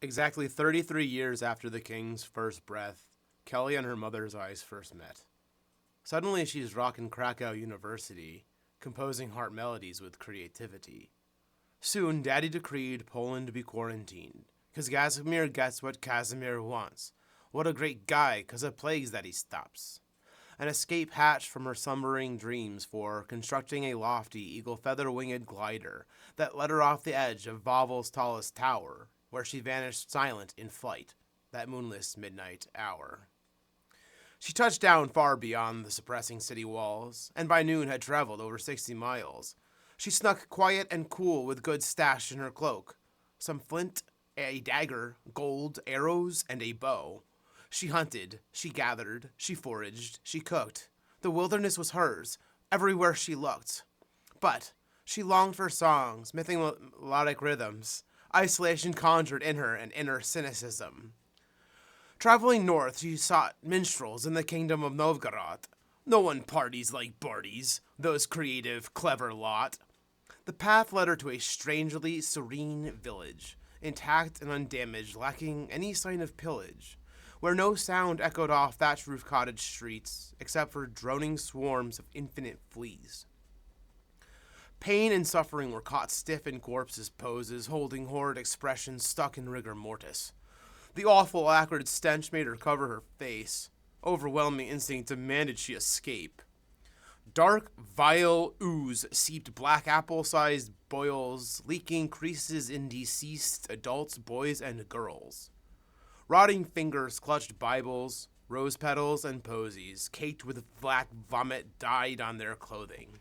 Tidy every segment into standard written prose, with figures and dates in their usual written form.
Exactly 33 years after the king's first breath, Kelly and her mother's eyes first met. Suddenly, she's rocking Krakow University, composing heart melodies with creativity. Soon, Daddy decreed Poland be quarantined, 'cause Casimir gets what Casimir wants. What a great guy, 'cause of plagues that he stops. An escape hatched from her slumbering dreams for constructing a lofty eagle feather winged glider that led her off the edge of Vavel's tallest tower, where she vanished silent in flight, that moonless midnight hour. She touched down far beyond the suppressing city walls, and by noon had traveled over 60 miles. She snuck quiet and cool with good stash in her cloak, some flint, a dagger, gold, arrows, and a bow. She hunted, she gathered, she foraged, she cooked. The wilderness was hers, everywhere she looked. But she longed for songs, melodic rhythms. Isolation conjured in her an inner cynicism. Traveling north, she sought minstrels in the kingdom of Novgorod. No one parties like Barties, those creative, clever lot. The path led her to a strangely serene village, intact and undamaged, lacking any sign of pillage, where no sound echoed off thatch-roof cottage streets, except for droning swarms of infinite fleas. Pain and suffering were caught stiff in corpses' poses, holding horrid expressions stuck in rigor mortis. The awful acrid stench made her cover her face. Overwhelming instinct demanded she escape. Dark, vile ooze seeped black apple-sized boils, leaking creases in deceased adults, boys, and girls. Rotting fingers clutched Bibles, rose petals, and posies, caked with black vomit dyed on their clothing.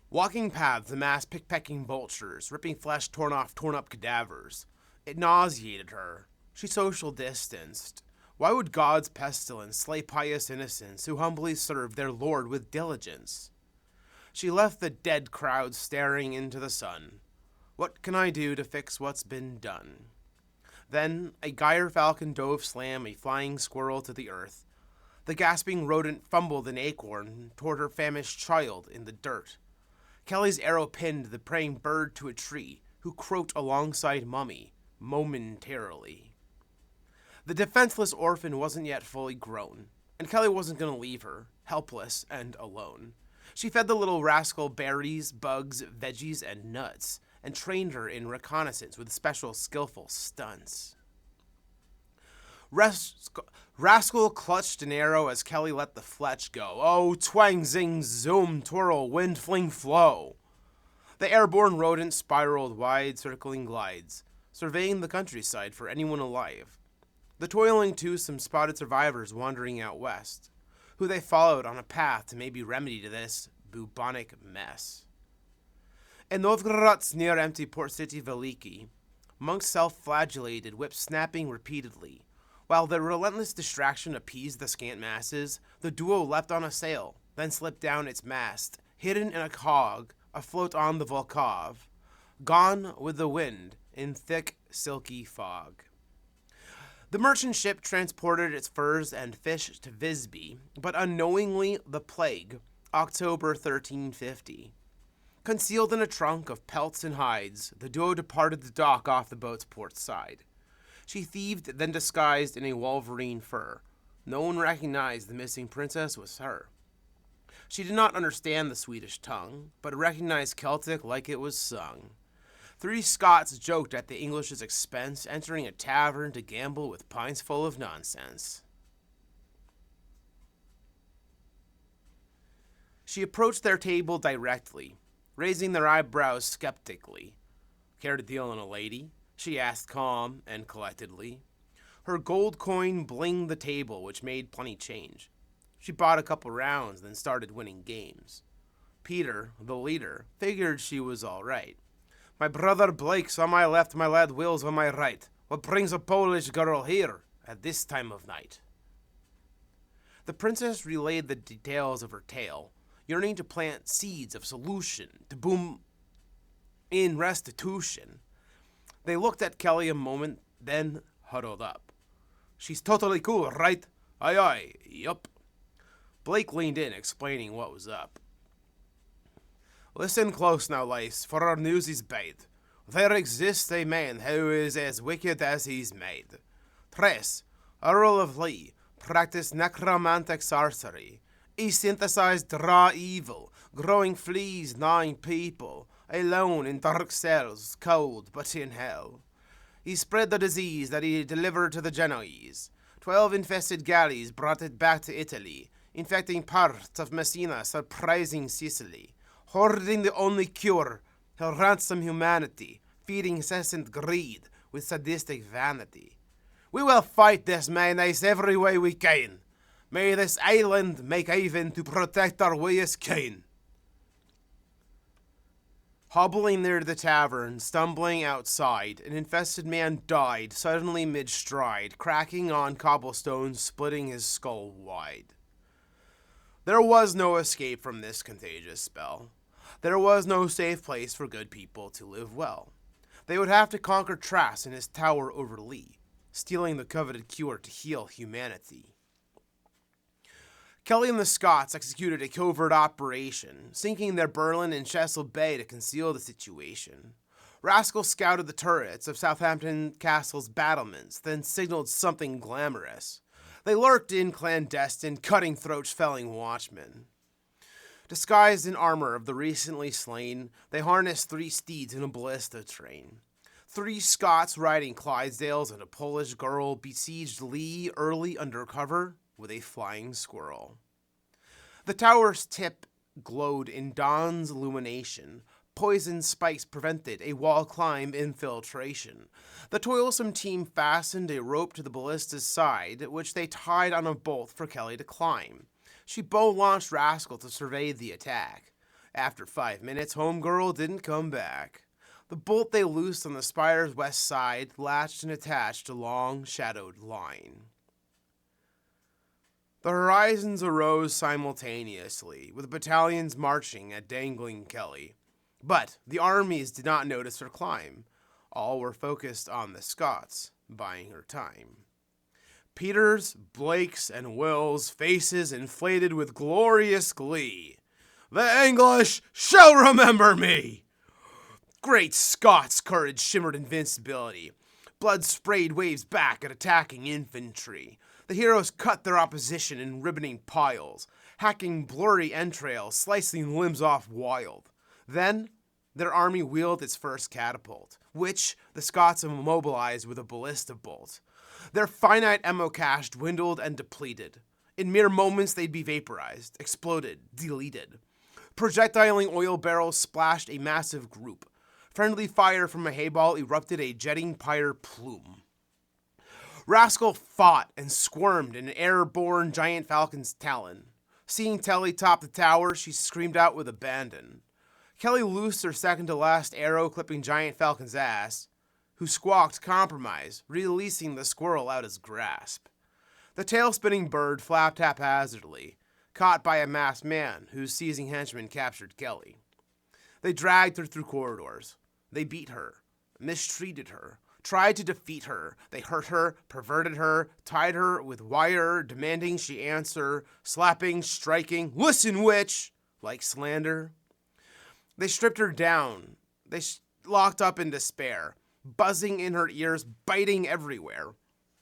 Walking paths amassed pickpecking vultures, ripping flesh torn off torn-up cadavers. It nauseated her. She social distanced. Why would God's pestilence slay pious innocents who humbly served their Lord with diligence? She left the dead crowd staring into the sun. What can I do to fix what's been done? Then a gyre falcon dove slam a flying squirrel to the earth. The gasping rodent fumbled an acorn toward her famished child in the dirt. Kelly's arrow pinned the praying bird to a tree, who croaked alongside Mummy, momentarily. The defenseless orphan wasn't yet fully grown, and Kelly wasn't going to leave her, helpless and alone. She fed the little rascal berries, bugs, veggies, and nuts, and trained her in reconnaissance with special skillful stunts. Rascal clutched an arrow as Kelly let the fletch go. Oh, twang, zing, zoom, twirl, wind, fling, flow. The airborne rodent spiraled wide, circling glides, surveying the countryside for anyone alive. The toiling twosome spotted survivors wandering out west, who they followed on a path to maybe remedy to this bubonic mess. In Novgorod's near-empty port city Veliki, monks self-flagellated, whips snapping repeatedly. While their relentless distraction appeased the scant masses, the duo leapt on a sail, then slipped down its mast, hidden in a cog, afloat on the Volkhov, gone with the wind in thick, silky fog. The merchant ship transported its furs and fish to Visby, but unknowingly the plague, October 1350. Concealed in a trunk of pelts and hides, the duo departed the dock off the boat's port side. She thieved, then disguised in a wolverine fur. No one recognized the missing princess was her. She did not understand the Swedish tongue, but recognized Celtic like it was sung. 3 Scots joked at the English's expense, entering a tavern to gamble with pints full of nonsense. She approached their table directly, raising their eyebrows skeptically. Care to deal in a lady? She asked calm and collectedly. Her gold coin blinged the table, which made plenty change. She bought a couple rounds, then started winning games. Peter, the leader, figured she was all right. My brother Blake's on my left, my lad Will's on my right. What brings a Polish girl here at this time of night? The princess relayed the details of her tale, yearning to plant seeds of solution, to boom in restitution. They looked at Kelly a moment, then huddled up. She's totally cool, right? Aye aye, yup. Blake leaned in, explaining what was up. Listen close now, lace, for our news is bad. There exists a man who is as wicked as he's made. Tres, Earl of Lee, practiced necromantic sorcery. He synthesized raw evil, growing fleas gnawing people, alone in dark cells, cold but in hell. He spread the disease that he delivered to the Genoese. 12 infested galleys brought it back to Italy, infecting parts of Messina, surprising Sicily. Hoarding the only cure, he'll ransom humanity, feeding incessant greed with sadistic vanity. We will fight this menace every way we can. May this island make haven to protect our way as kin. Hobbling near the tavern, stumbling outside, an infested man died suddenly mid-stride, cracking on cobblestones, splitting his skull wide. There was no escape from this contagious spell. There was no safe place for good people to live well. They would have to conquer Trask in his tower over Lee, stealing the coveted cure to heal humanity. Kelly and the Scots executed a covert operation, sinking their Berlin and Chesil Bay to conceal the situation. Rascal scouted the turrets of Southampton Castle's battlements, then signaled something glamorous. They lurked in clandestine, cutting throats, felling watchmen. Disguised in armor of the recently slain, they harnessed 3 steeds in a ballista train. 3 Scots riding Clydesdales and a Polish girl besieged Lee early undercover with a flying squirrel. The tower's tip glowed in dawn's illumination. Poison spikes prevented a wall climb infiltration. The Toilsome team fastened a rope to the ballista's side, which they tied on a bolt for Kelly to climb. She bow-launched Rascal to survey the attack. After 5 minutes, Homegirl didn't come back. The bolt they loosed on the spire's west side latched and attached a long, shadowed line. The horizons arose simultaneously, with battalions marching at dangling Kelly. But the armies did not notice her climb. All were focused on the Scots, buying her time. Peter's, Blake's, and Will's faces inflated with glorious glee. The English shall remember me! Great Scots' courage shimmered invincibility. Blood sprayed waves back at attacking infantry. The heroes cut their opposition in ribboning piles, hacking blurry entrails, slicing limbs off wild. Then, their army wheeled its first catapult, which the Scots immobilized with a ballista bolt. Their finite ammo cache dwindled and depleted. In mere moments, they'd be vaporized, exploded, deleted. Projectiling oil barrels splashed a massive group. Friendly fire from a hayball erupted a jetting pyre plume. Rascal fought and squirmed in an airborne giant falcon's talon. Seeing Telly top the tower, she screamed out with abandon. Kelly loosed her second-to-last arrow, clipping Giant Falcon's ass, who squawked compromise, releasing the squirrel out his grasp. The tail-spinning bird flapped haphazardly, caught by a masked man whose seizing henchman captured Kelly. They dragged her through corridors. They beat her, mistreated her, tried to defeat her. They hurt her, perverted her, tied her with wire, demanding she answer, slapping, striking, listen, witch, like slander. They stripped her down. They locked up in despair, buzzing in her ears, biting everywhere.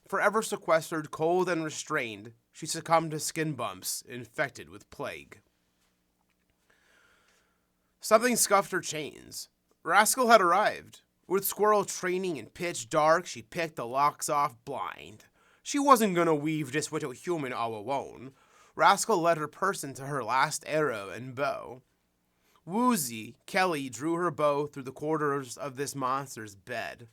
Forever sequestered, cold and restrained, she succumbed to skin bumps, infected with plague. Something scuffed her chains. Rascal had arrived. With squirrel training in pitch dark, she picked the locks off blind. She wasn't gonna weave this with a human all alone. Rascal led her person to her last arrow and bow. Woozy, Kelly drew her bow through the corridors of this monster's bed.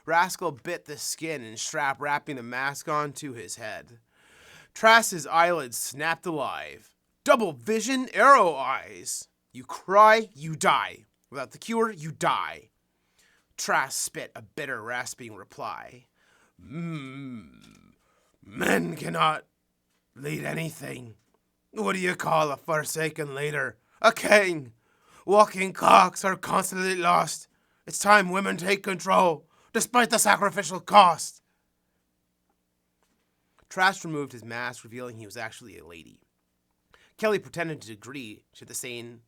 Rascal bit the skin and strap, wrapping the mask onto his head. Trask's eyelids snapped alive. Double vision, arrow eyes. You cry, you die. Without the cure, you die. Trask spit a bitter, rasping reply. Men cannot lead anything. What do you call a forsaken leader? A king. Walking cocks are constantly lost. It's time women take control, despite the sacrificial cost. Trask removed his mask, revealing he was actually a lady. Kelly pretended to agree to the saying.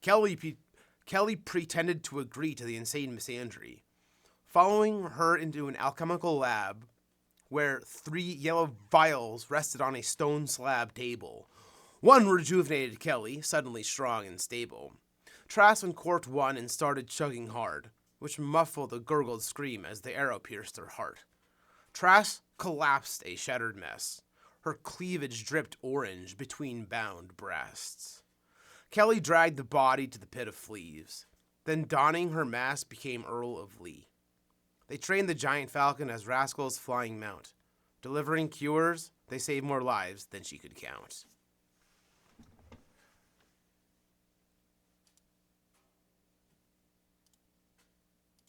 Kelly pretended to agree to the insane misandry, following her into an alchemical lab where 3 yellow vials rested on a stone slab table. One rejuvenated Kelly, suddenly strong and stable. Trask uncorked one and started chugging hard, which muffled a gurgled scream as the arrow pierced her heart. Trask collapsed a shattered mess. Her cleavage dripped orange between bound breasts. Kelly dragged the body to the pit of fleas, then donning her mask became Earl of Lee. They trained the giant falcon as Rascal's flying mount. Delivering cures, they saved more lives than she could count.